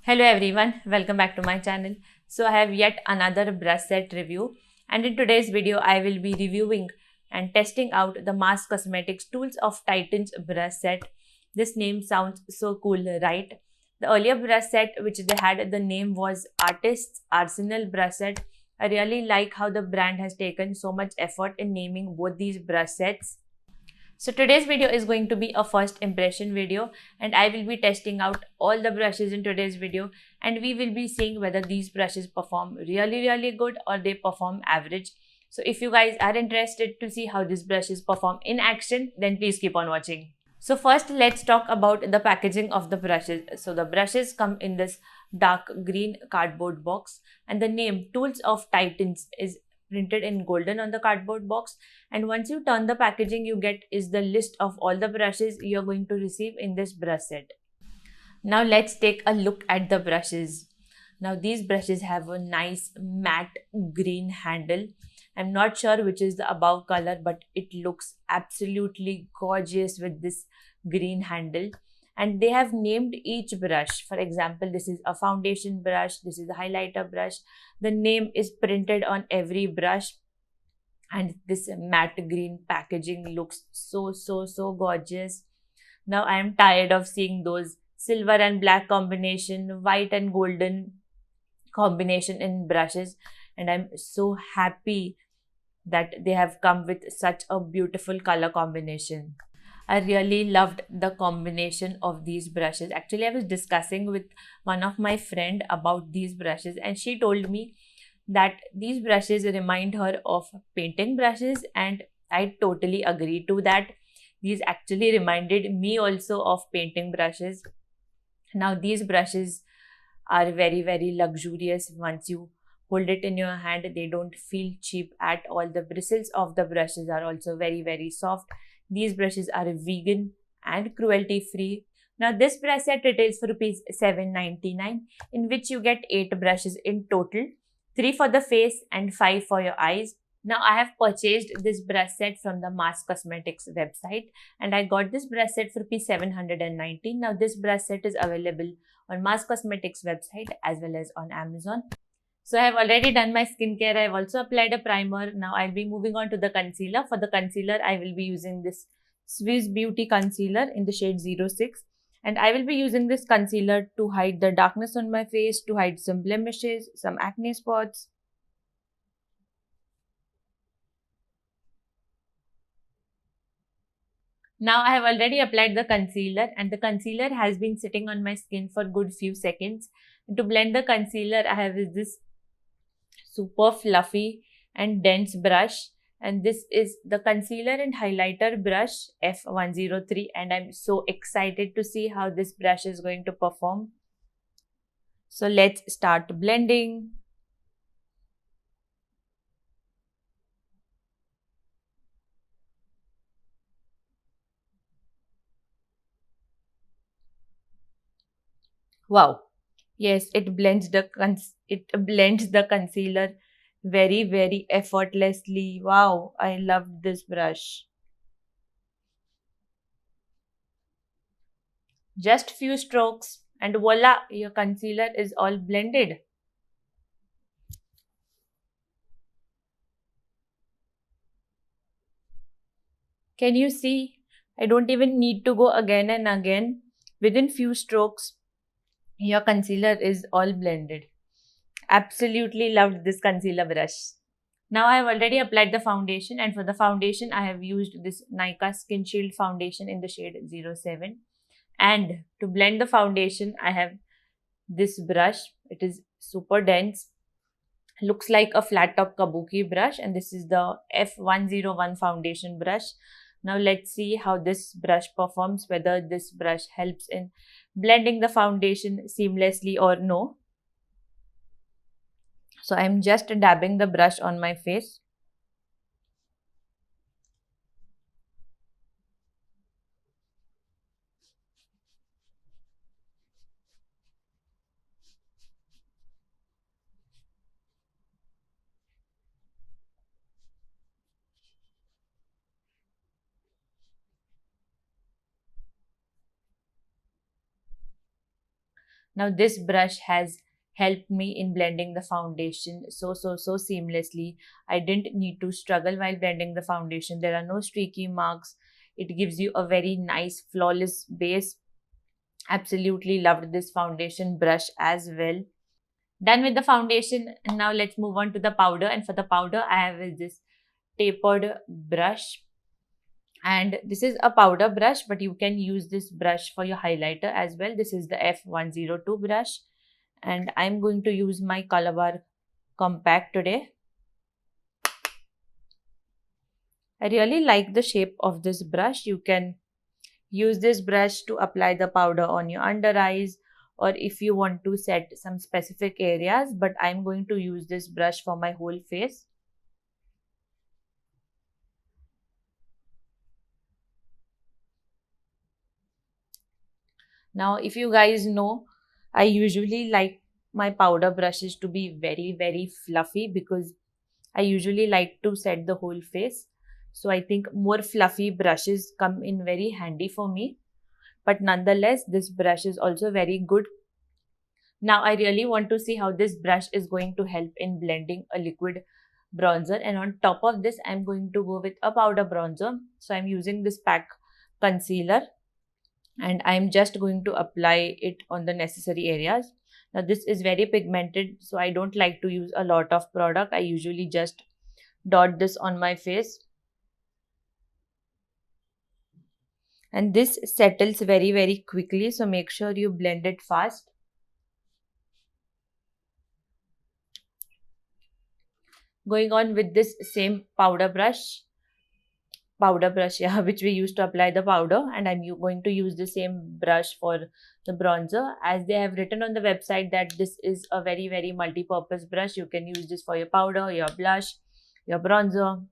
Hello everyone, welcome back to my channel. So I have yet another brush set review, and in today's video I will be reviewing and testing out the Mass Cosmetics Tools of Titans brush set. This name sounds so cool, right? The earlier brush set which they had, the name was Artist's Arsenal brush set. I really like how the brand has taken so much effort in naming both these brush sets. So today's video is going to be a first impression video, and I will be testing out all the brushes in today's video, and we will be seeing whether these brushes perform really good or they perform average. So if you guys are interested to see how these brushes perform in action, then please keep on watching. So first let's talk about the packaging of the brushes. So the brushes come in this dark green cardboard box, and the name Tools of Titans is printed in golden on the cardboard box. And once you turn the packaging, you get is the list of all the brushes you're going to receive in this brush set. Now let's take a look at the brushes. Now these brushes have a nice matte green handle. I'm not sure which is the above color, but it looks absolutely gorgeous with this green handle. And they have named each brush. For example, this is a foundation brush, this is a highlighter brush. The name is printed on every brush, and this matte green packaging looks so gorgeous. Now I am tired of seeing those silver and black combination, white and golden combination in brushes, and I'm so happy that they have come with such a beautiful color combination. I really loved the combination of these brushes. Actually, I was discussing with one of my friend about these brushes, and she told me that these brushes remind her of painting brushes, and I totally agree to that. These actually reminded me also of painting brushes. Now these brushes are very luxurious. Once you hold it in your hand, they don't feel cheap at all. The bristles of the brushes are also very soft. These brushes are vegan and cruelty free. Now this brush set retails for rupees 799, in which you get 8 brushes in total, 3 for the face and 5 for your eyes. Now I have purchased this brush set from the Mass Cosmetics website, and I got this brush set for rupees 719. Now this brush set is available on Mass Cosmetics website as well as on Amazon. So I have already done my skincare. I have also applied a primer. Now I'll be moving on to the concealer. For the concealer, I will be using this Swiss Beauty concealer in the shade 06. And I will be using this concealer to hide the darkness on my face, to hide some blemishes, some acne spots. Now I have already applied the concealer, and the concealer has been sitting on my skin for good few seconds. And to blend the concealer, I have this super fluffy and dense brush, and this is the concealer and highlighter brush F103, and I'm so excited to see how this brush is going to perform. So let's start blending. Wow, yes, it blends the concealer very effortlessly. Wow, I love this brush. Just few strokes and voila, your concealer is all blended. Can you see? I don't even need to go again and again. Within few strokes, your concealer is all blended. Absolutely loved this concealer brush. Now I have already applied the foundation, and for the foundation I have used this Nykaa SkinShield foundation in the shade 07. And to blend the foundation, I have this brush. It is super dense. Looks like a flat top kabuki brush, and this is the F101 foundation brush. Now let's see how this brush performs, whether this brush helps in blending the foundation seamlessly or no. So I'm just dabbing the brush on my face. Now this brush has helped me in blending the foundation so seamlessly. I didn't need to struggle while blending the foundation. There are no streaky marks. It gives you a very nice flawless base. Absolutely loved this foundation brush as well. Done with the foundation. Now let's move on to the powder. And for the powder, I have this tapered brush. And this is a powder brush, but you can use this brush for your highlighter as well. This is the F102 brush. And I'm going to use my Colorbar compact today. I really like the shape of this brush. You can use this brush to apply the powder on your under eyes, or if you want to set some specific areas, but I'm going to use this brush for my whole face. Now, if you guys know, I usually like my powder brushes to be very fluffy because I usually like to set the whole face. So I think more fluffy brushes come in very handy for me. But nonetheless, this brush is also very good. Now I really want to see how this brush is going to help in blending a liquid bronzer. And on top of this, I'm going to go with a powder bronzer. So I'm using this PAC concealer. And I'm just going to apply it on the necessary areas. Now this is very pigmented, so I don't like to use a lot of product. I usually just dot this on my face. And this settles very quickly, so make sure you blend it fast. Going on with this same powder brush, yeah, which we used to apply the powder, and I'm going to use the same brush for the bronzer, as they have written on the website that this is a very multi-purpose brush. You can use this for your powder, your blush, your bronzer.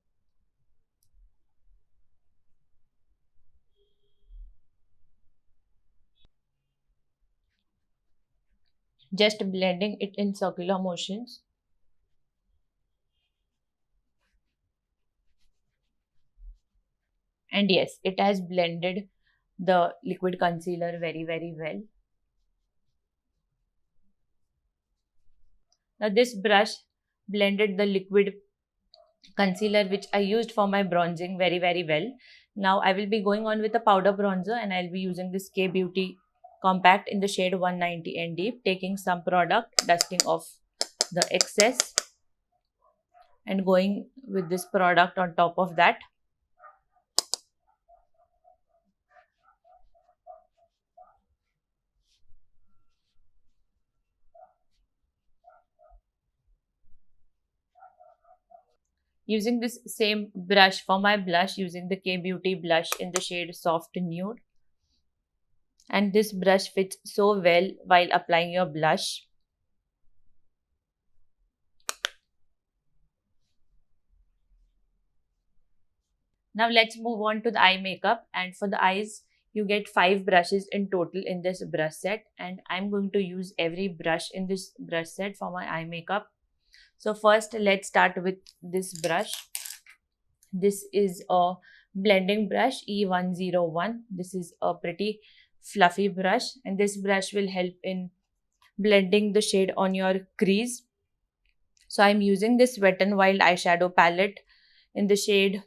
Just blending it in circular motions. And yes, it has blended the liquid concealer very well. Now this brush blended the liquid concealer which I used for my bronzing very well. Now I will be going on with a powder bronzer, and I'll be using this K Beauty compact in the shade 190 and deep, taking some product, dusting off the excess, and going with this product on top of that. Using this same brush for my blush, using the K Beauty blush in the shade Soft Nude. And this brush fits so well while applying your blush. Now let's move on to the eye makeup. And for the eyes, you get 5 brushes in total in this brush set. And I'm going to use every brush in this brush set for my eye makeup. So first, let's start with this brush. This is a blending brush E101. This is a pretty fluffy brush, and this brush will help in blending the shade on your crease. So I'm using this Wet n Wild eyeshadow palette in the shade,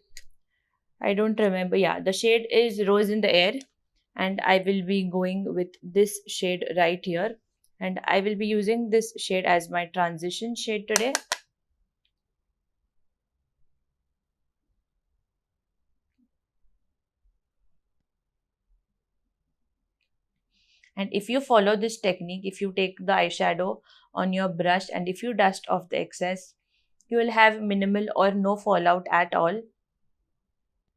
I don't remember, yeah, the shade is Rose in the Air, and I will be going with this shade right here. And I will be using this shade as my transition shade today. And if you follow this technique, if you take the eyeshadow on your brush and if you dust off the excess, you will have minimal or no fallout at all.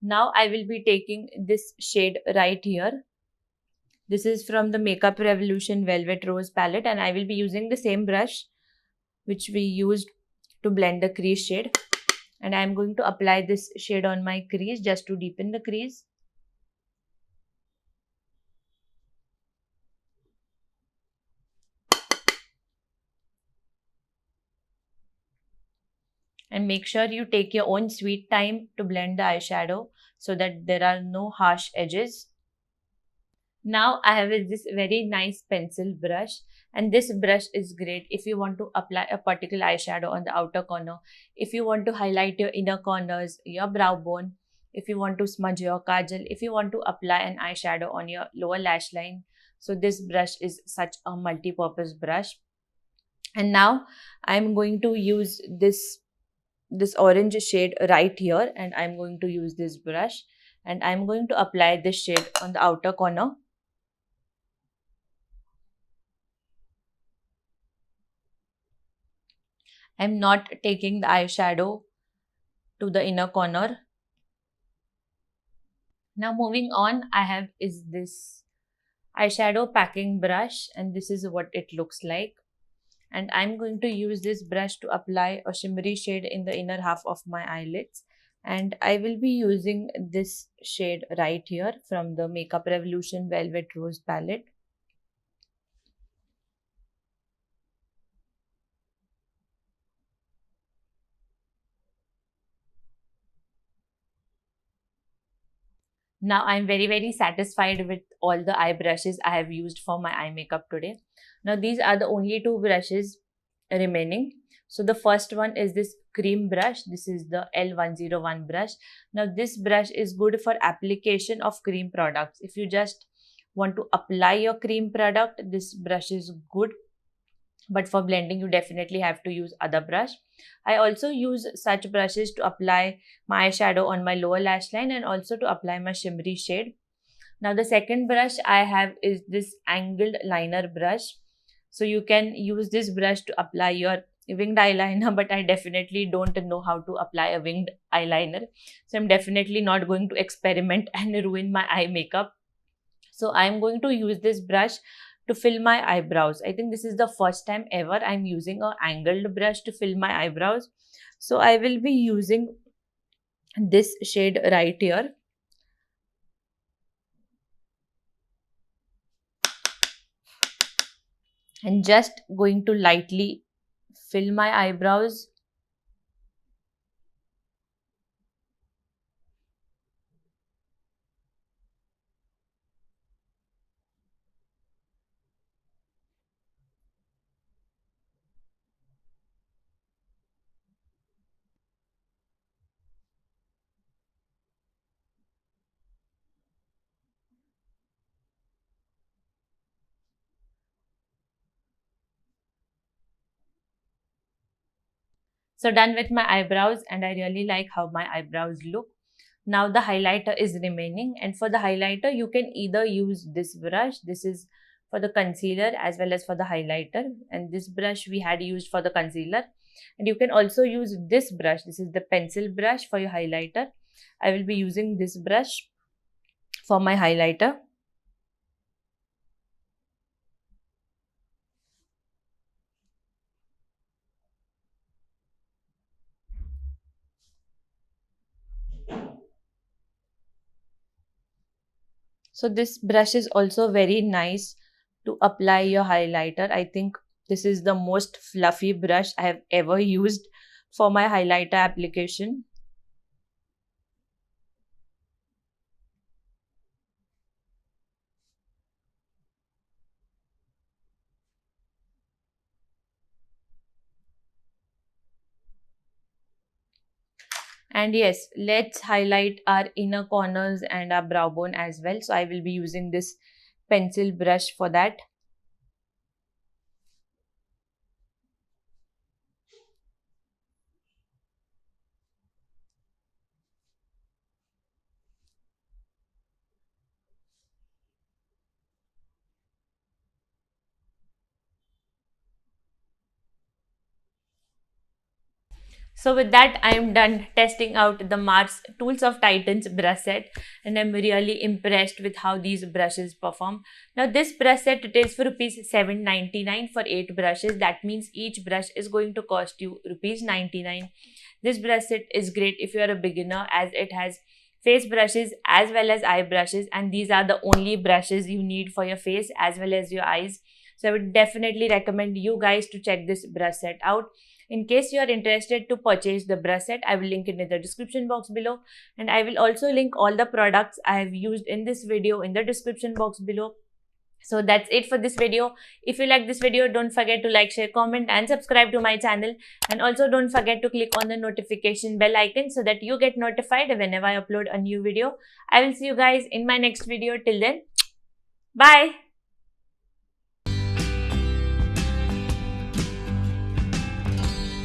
Now I will be taking this shade right here. This is from the Makeup Revolution Velvet Rose palette, and I will be using the same brush which we used to blend the crease shade. And I am going to apply this shade on my crease just to deepen the crease. And make sure you take your own sweet time to blend the eyeshadow so that there are no harsh edges. Now I have this very nice pencil brush, and this brush is great if you want to apply a particular eyeshadow on the outer corner, if you want to highlight your inner corners, your brow bone, if you want to smudge your kajal, if you want to apply an eyeshadow on your lower lash line. So this brush is such a multi-purpose brush. And now I'm going to use this orange shade right here, and I'm going to use this brush, and I'm going to apply this shade on the outer corner. I'm not taking the eyeshadow to the inner corner. Now moving on, I have is this eyeshadow packing brush, and this is what it looks like. And I'm going to use this brush to apply a shimmery shade in the inner half of my eyelids. And I will be using this shade right here from the Makeup Revolution Velvet Rose palette. Now I'm very satisfied with all the eye brushes I have used for my eye makeup today. Now these are the only two brushes remaining. So the first one is this cream brush. This is the L101 brush. Now this brush is good for application of cream products. If you just want to apply your cream product, this brush is good. But for blending, you definitely have to use other brush. I also use such brushes to apply my eyeshadow on my lower lash line and also to apply my shimmery shade. Now the second brush I have is this angled liner brush. So you can use this brush to apply your winged eyeliner, but I definitely don't know how to apply a winged eyeliner. So I'm definitely not going to experiment and ruin my eye makeup. So I'm going to use this brush to fill my eyebrows. I think this is the first time ever I'm using an angled brush to fill my eyebrows. So I will be using this shade right here. And just going to lightly fill my eyebrows. So done with my eyebrows, and I really like how my eyebrows look. Now the highlighter is remaining, and for the highlighter you can either use this brush. This is for the concealer as well as for the highlighter, and this brush we had used for the concealer. And you can also use this brush. This is the pencil brush for your highlighter. I will be using this brush for my highlighter. So this brush is also very nice to apply your highlighter. I think this is the most fluffy brush I have ever used for my highlighter application. And yes, let's highlight our inner corners and our brow bone as well. So I will be using this pencil brush for that. So with that, I am done testing out the Mars Tools of Titans brush set, and I'm really impressed with how these brushes perform. Now this brush set retails for rupees 799 for 8 brushes. That means each brush is going to cost you rupees 99. This brush set is great if you are a beginner, as it has face brushes as well as eye brushes, and these are the only brushes you need for your face as well as your eyes. So I would definitely recommend you guys to check this brush set out. In case you are interested to purchase the brush set, I will link it in the description box below, and I will also link all the products I have used in this video in the description box below. So that's it for this video. If you like this video, don't forget to like, share, comment and subscribe to my channel. And also don't forget to click on the notification bell icon so that you get notified whenever I upload a new video. I will see you guys in my next video. Till then, bye.